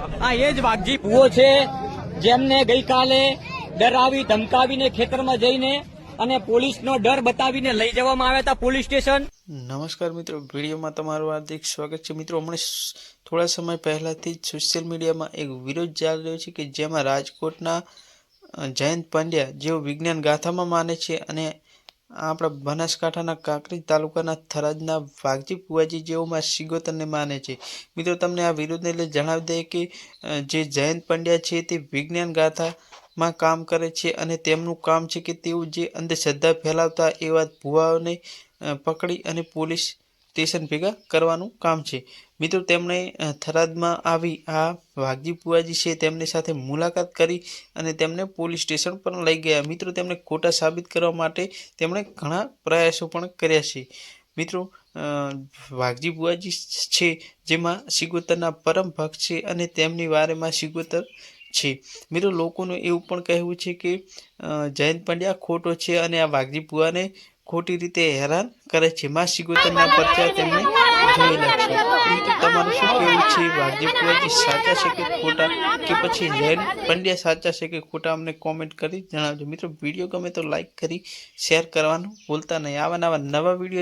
આ એ જ વાઘજી ભુવો છે જેમને ગઈકાલે ડરાવી ધમકાવીને ખેતરમાં જઈને અને પોલીસનો ડર બતાવીને લઈ જવામાં આવ્યા હતા પોલીસ સ્ટેશન. નમસ્કાર મિત્રો, વિડીયોમાં તમારું હાર્દિક સ્વાગત છે. મિત્રો, હમણાં થોડા સમય પહેલાથી જ સોશિયલ મીડિયામાં એક વિરોધ ચાલી રહ્યો છે કે જેમાં રાજકોટના જયંત પંડ્યા જેઓ વિજ્ઞાન ગાથામાં માને છે અને આપણા બનાસકાંઠાના કાંકરેજ તાલુકાના થરાદના વાઘજી ફુવાજી જેઓમાં સિગોતરને માને છે. મિત્રો, તમને આ વિરોધને લઈ જણાવી દઈએ કે જે જયંત પંડ્યા છે તે વિજ્ઞાન ગાથામાં કામ કરે છે અને તેમનું કામ છે કે તેઓ જે અંધશ્રદ્ધા ફેલાવતા એવા ભુવાઓને પકડી અને પોલીસ સ્ટેશન ભેગા કરવાનું કામ છે. મિત્રો, તેમણે થરાદમાં આવી આ વાઘજી ફુવાજી છે તેમની સાથે મુલાકાત કરી અને તેમને પોલીસ સ્ટેશન પર લઈ ગયા. મિત્રો, તેમને ખોટા સાબિત કરવા માટે તેમણે ઘણા પ્રયાસો પણ કર્યા છે. મિત્રો, વાઘજી ફુવાજી છે જેમાં સિગોતરના પરમ ભક્ત છે અને તેમની વારેમાં સિગોતર છે. મિત્રો, લોકોનું એવું પણ કહેવું છે કે જયંત પંડ્યા ખોટો છે અને આ વાઘજી ફુવાને ખોટી રીતે હેરાન કરે છે. માં સિગોતરના પરચા તેમણે જોયેલા છે. મિત્રો, તમારું શું કહેવું છે? વાઘજી ફુવાજી સાચા છે કે ખોટા, કે પછી જયંત પંડ્યા સાચા છે કે ખોટા? અમને કોમેન્ટ કરી જણાવજો. મિત્રો, વિડીયો ગમે તો લાઈક કરી શેર કરવાનું ભૂલતા નહીં. આવા નવા વિડીયો